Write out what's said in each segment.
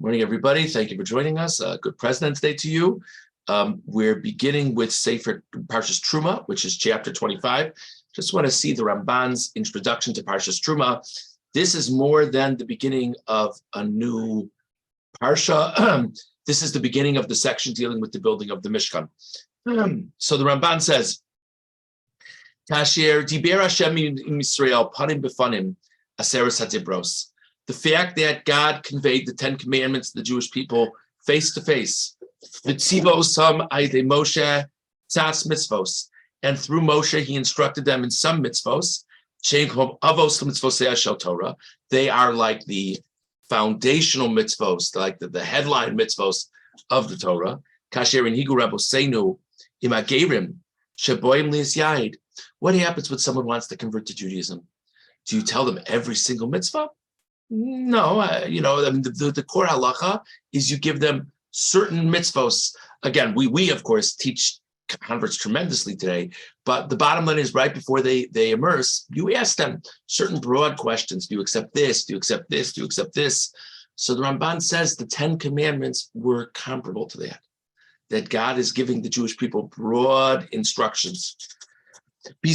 Morning, everybody. Thank you for joining us. Good President's Day to you. We're beginning with Sefer Parshas Terumah, which is chapter 25. Just want to see the Ramban's introduction to Parshas Terumah. This is more than the beginning of a new Parsha. This is the beginning of the section dealing with the building of the Mishkan. So the Ramban says, Kasher diber Hashem im Yisrael panim befanim aseres hadibros. The fact that God conveyed the 10 commandments to the Jewish people face to face, v'tzivosam aydei Moshe tzas mitzvos, and through Moshe he instructed them in some mitzvos. Avos mitzvosei shel Torah. They are like the foundational mitzvos, like the headline mitzvos of the Torah. Kasher inhigu rabosenu imagerim sheboim lias yaid. What happens when someone wants to convert to Judaism? Do you tell them every single mitzvah? No, the core halacha is you give them certain mitzvos. Again, we of course teach converts tremendously today, but the bottom line is right before they immerse, you ask them certain broad questions. Do you accept this? Do you accept this? Do you accept this? So the Ramban says the 10 commandments were comparable to that God is giving the Jewish people broad instructions. And the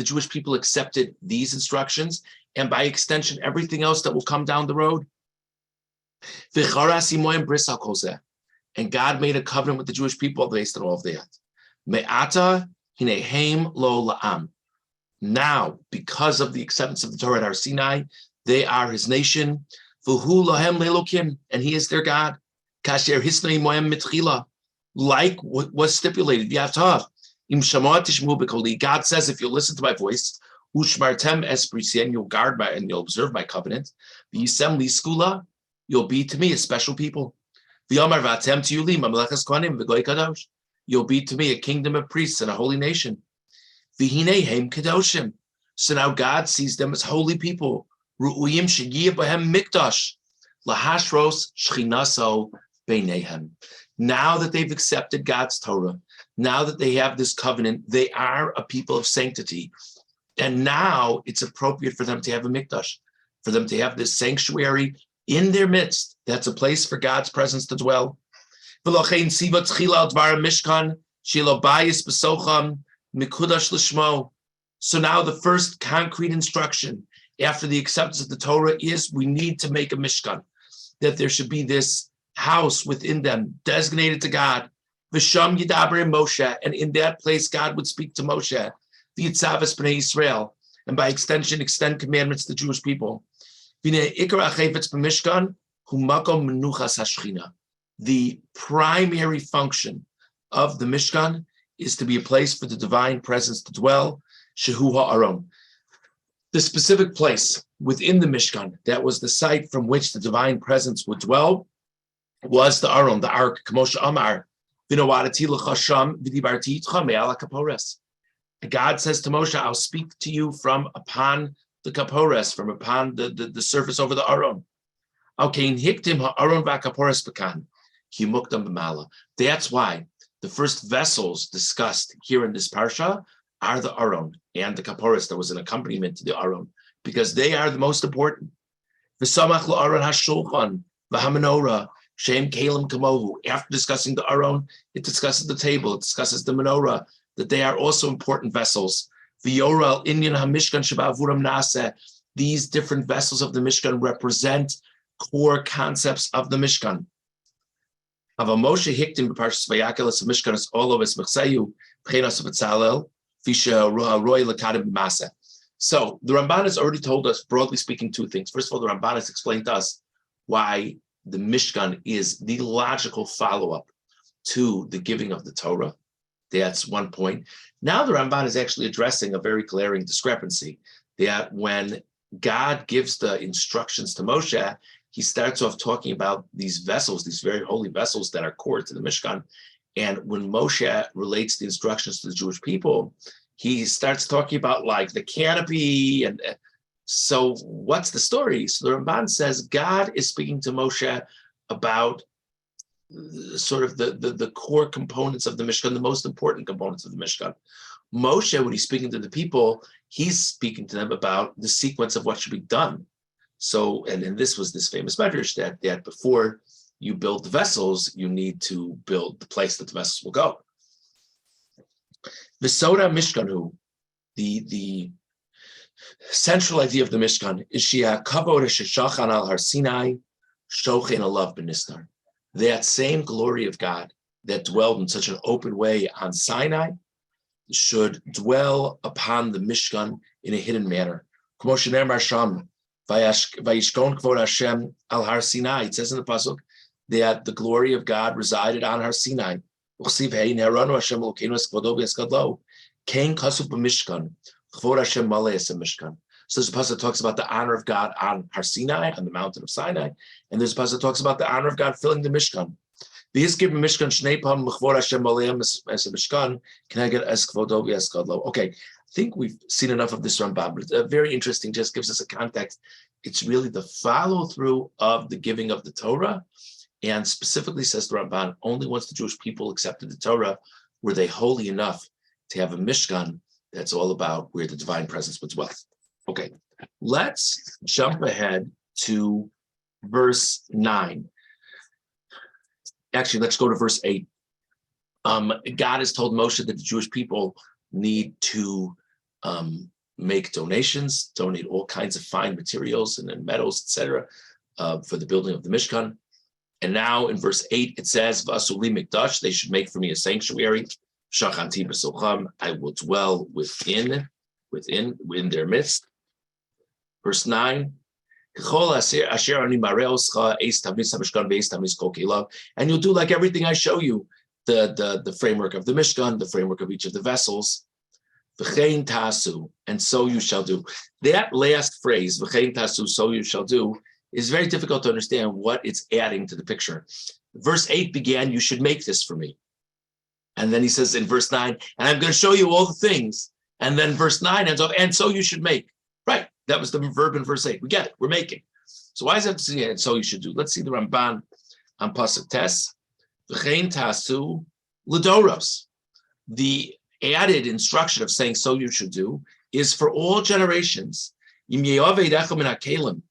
Jewish people accepted these instructions, and by extension, everything else that will come down the road. And God made a covenant with the Jewish people based on all of that. Now, because of the acceptance of the Torah at Har Sinai, they are his nation, and he is their God. Like what was stipulated, God says, if you listen to my voice, and you'll guard my and you'll observe my covenant, you'll be to me a special people. You'll be to me a kingdom of priests and a holy nation. So now God sees them as holy people. Now that they've accepted God's Torah, now that they have this covenant, they are a people of sanctity. And now it's appropriate for them to have a mikdash, for them to have this sanctuary in their midst. That's a place for God's presence to dwell. So now the first concrete instruction after the acceptance of the Torah is we need to make a mishkan, that there should be this house within them, designated to God. V'sham yidaber Moshe, and in that place God would speak to Moshe. V'yitzavas b'nei Yisrael, and by extension extend commandments to the Jewish people. V'nei ikar hachayvetz b'mishkan hu makom menuchas hashchina. The primary function of the Mishkan is to be a place for the divine presence to dwell. Shehu ha'aron. The specific place within the Mishkan that was the site from which the divine presence would dwell was the Aron, the Ark. God says to Moshe, I'll speak to you from upon the Kapores, from upon the surface over the Aron. That's why the first vessels discussed here in this Parsha are the Aron and the Kapores. There was an accompaniment to the Aron, because they are the most important. Shem Kalim Kamohu. After discussing the Aron, it discusses the table, it discusses the menorah, that they are also important vessels. V'yoral Inyan HaMishkan Shabavuram Naseh. These different vessels of the Mishkan represent core concepts of the Mishkan. Ava Moshe Hiktim B'Parshas Vayakeles Mishkan is Olo Esmechseyu Pchenas V'Tzalel Fisha Roy Lakadim B'Maseh. So the Ramban has already told us, broadly speaking, two things. First of all, the Ramban has explained to us why the Mishkan is the logical follow-up to the giving of the Torah. That's one point. Now the Ramban is actually addressing a very glaring discrepancy, that when God gives the instructions to Moshe, he starts off talking about these vessels, these very holy vessels that are core to the Mishkan. And when Moshe relates the instructions to the Jewish people, he starts talking about like the canopy and so what's the story? So the Ramban says God is speaking to Moshe about sort of the core components of the Mishkan, the most important components of the Mishkan. Moshe, when he's speaking to the people, he's speaking to them about the sequence of what should be done. So, and this was this famous medrash that before you build the vessels, you need to build the place that the vessels will go. Visoda Mishkanu, the central idea of the Mishkan is Shia Kavod Sheshachan al Har Sinai, Shochen Alav Benistar. That same glory of God that dwelled in such an open way on Sinai should dwell upon the Mishkan in a hidden manner. It says in the pasuk that the glory of God resided on Har Sinai. So there's a pasuk that talks about the honor of God on Har Sinai, on the mountain of Sinai, and there's a pasuk that talks about the honor of God filling the Mishkan. Okay, I think we've seen enough of this Rambam, but it's very interesting, just gives us a context. It's really the follow-through of the giving of the Torah, and specifically says the Ramban, only once the Jewish people accepted the Torah were they holy enough to have a Mishkan that's all about where the divine presence would dwell. Okay, let's jump ahead to verse 9. Actually, let's go to verse 8. God has told Moshe that the Jewish people need to make donations, donate all kinds of fine materials and metals, etc., for the building of the Mishkan. And now in verse 8, it says, Vasuli Mikdash, they should make for me a sanctuary. Shachanti b'socham, I will dwell within their midst. Verse 9, and you'll do like everything I show you, the framework of the Mishkan, the framework of each of the vessels. V'chein tasu, and so you shall do. That last phrase, v'chein tasu, so you shall do, is very difficult to understand what it's adding to the picture. Verse 8 began, you should make this for me. And then he says in verse 9, and I'm going to show you all the things. And then verse 9 ends up, and so you should make. Right, that was the verb in verse 8. We get it, we're making. So why is that to see it? And so you should do. Let's see the Ramban on Pasuk Tes. V'chein tasu l'doros. The added instruction of saying so you should do is for all generations. Im ye'avei decha min hakelim,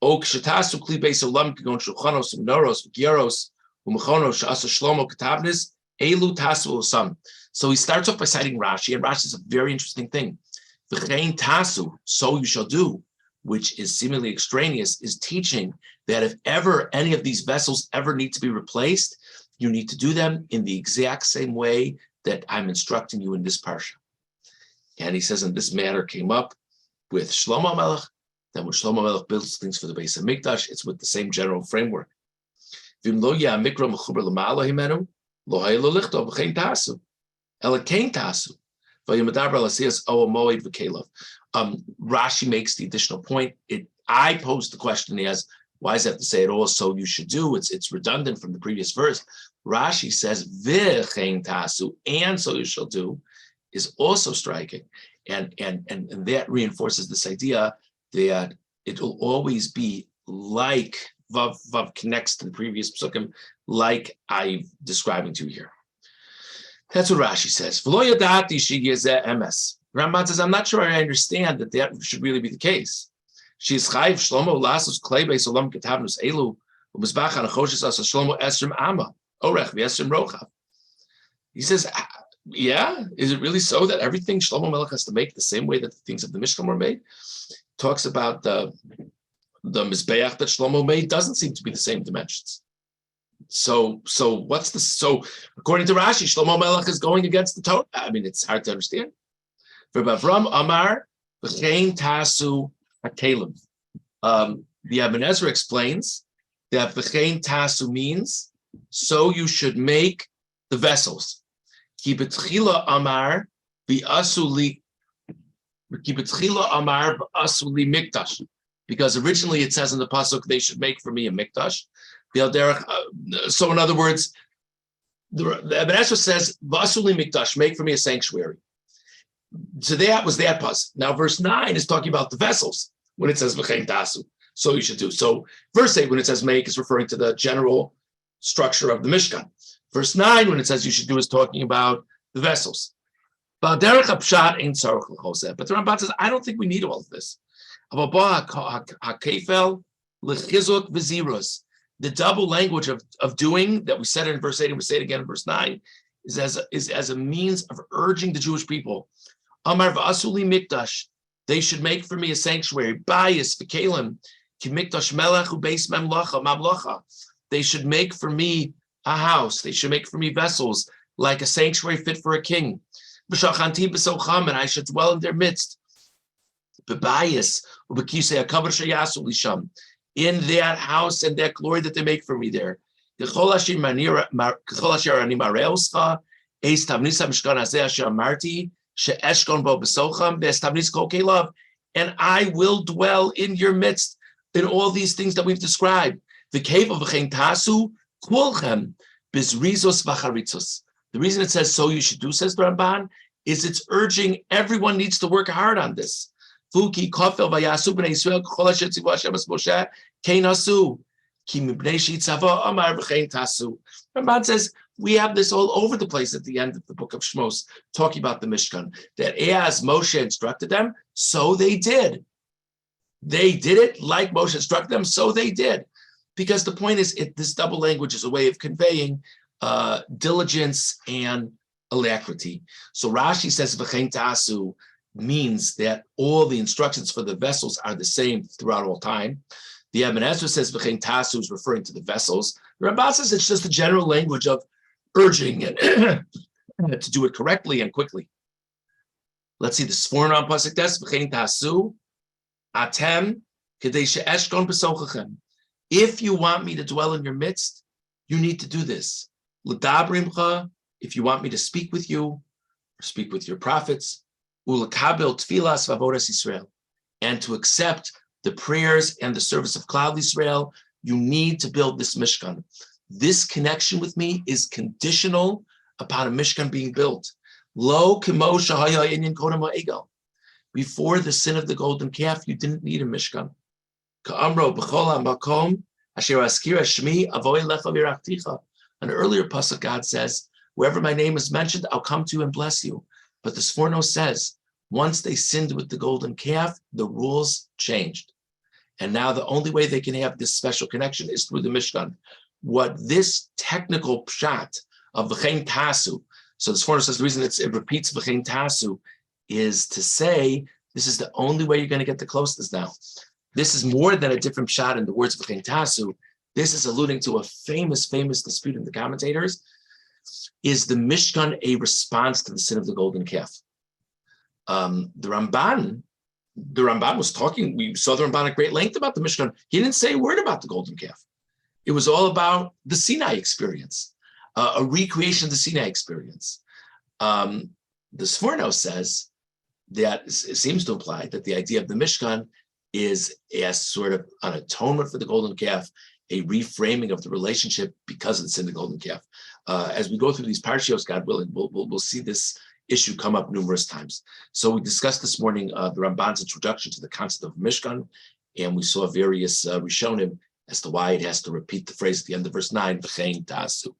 o k'shetasu kli beis olam k'gon shulchanos u'menoros v'gyaros u'mechonos she'asa Shlomo k'tavnis elu tasu osam. So he starts off by citing Rashi, and Rashi is a very interesting thing. V'chein tasu, so you shall do, which is seemingly extraneous, is teaching that if ever any of these vessels ever need to be replaced, you need to do them in the exact same way that I'm instructing you in this parsha. And he says, and this matter came up with Shlomo Melech. Then when Shlomo Melech builds things for the base of Mikdash, it's with the same general framework. Rashi makes the additional point. I posed the question as, why does it have to say it all? So you should do. It's redundant from the previous verse. Rashi says v'chein tasu, and so you shall do, is also striking, and that reinforces this idea that it will always be like Vav connects to the previous psukim, like I'm describing to you here. That's what Rashi says. V'lo yadati sheyezeh emes. Ramban says, I'm not sure I understand that should really be the case. She's chayv Shlomo lasus klei beis olam ketavnus elu u'mizbach hanachoshes asa Shlomo esrim ama orech v'esrim rochav. He says, yeah, is it really so that everything Shlomo Melech has to make the same way that the things of the Mishkan were made? Talks about the Mizbeach that Shlomo made doesn't seem to be the same dimensions. So what's the, so according to Rashi, Shlomo Melech is going against the Torah. I mean, it's hard to understand. For Bavram Amar, v'chein tasu hakelim. The Ibn Ezra explains that v'chein tasu means, so you should make the vessels. Ki b'tchila amar v'asuli mikdash. Because originally it says in the pasuk they should make for me a mikdash. So in other words, the Ibn Ezra says v'asuli mikdash, make for me a sanctuary. So that was that pasuk. Now verse 9 is talking about the vessels when it says v'chein tasu, so you should do. So verse 8 when it says make is referring to the general structure of the Mishkan. Verse 9 when it says you should do is talking about the vessels. But the Ramban says, I don't think we need all of this. The double language of doing that we said in verse 8 and we say it again in verse 9 is as a means of urging the Jewish people. Amar v'asuli mikdash, they should make for me a sanctuary. Bayis v'kelim ki mikdash melech ubeis mamlacha. They should make for me a house. They should make for me vessels like a sanctuary fit for a king. V'shachanti b'socham, and I should dwell in their midst. B'bayis u'b'kisei hakavar sheyasu lisham, in that house and that glory that they make for me there. And I will dwell in your midst in all these things that we've described. The reason it says so you should do, says the Ramban, is it's urging everyone needs to work hard on this. Ramban says we have this all over the place at the end of the book of Shmos, talking about the Mishkan, that as Moshe instructed them, so they did. They did it like Moshe instructed them, so they did. Because the point is, this double language is a way of conveying diligence and alacrity. So Rashi says, V'chein ta'asu, means that all the instructions for the vessels are the same throughout all time. The Ibn Ezra says V'chein Tasu is referring to the vessels. The Ramban says it's just the general language of urging it to do it correctly and quickly. Let's see the Sforno on Pasuk Tes V'chein Tasu Atem Kedei she'eshkon b'sochachem. If you want me to dwell in your midst, you need to do this. L'dabrimcha, if you want me to speak with you, or speak with your prophets, ulakabel tfilas v'avodas Yisrael, and to accept the prayers and the service of Klal Yisrael, you need to build this Mishkan. This connection with me is conditional upon a Mishkan being built. Lo kimo shahaya inyan kodem ha'egel. Before the sin of the golden calf, you didn't need a Mishkan. Ka'amro b'chol ha'makom asher askir shmi avoy lecha v'irachticha. An earlier pasuk, God says, wherever my name is mentioned, I'll come to you and bless you. But the Sforno says, once they sinned with the golden calf, the rules changed. And now the only way they can have this special connection is through the Mishkan. What this technical pshat of V'chein Tasu, so the Sforno says the reason it repeats V'chein Tasu is to say, this is the only way you're going to get the closeness now. This is more than a different pshat in the words V'chein Tasu. This is alluding to a famous dispute in the commentators. Is the Mishkan a response to the sin of the golden calf? The Ramban was talking, we saw the Ramban at great length about the Mishkan. He didn't say a word about the golden calf. It was all about the Sinai experience, a recreation of the Sinai experience. The Sforno says that it seems to imply that the idea of the Mishkan is as sort of an atonement for the golden calf, a reframing of the relationship because of the sin of the golden calf. As we go through these parshios, God willing, we'll see this issue come up numerous times. So we discussed this morning the Ramban's introduction to the concept of Mishkan, and we saw various Rishonim as to why it has to repeat the phrase at the end of verse 9, V'chein Tasu.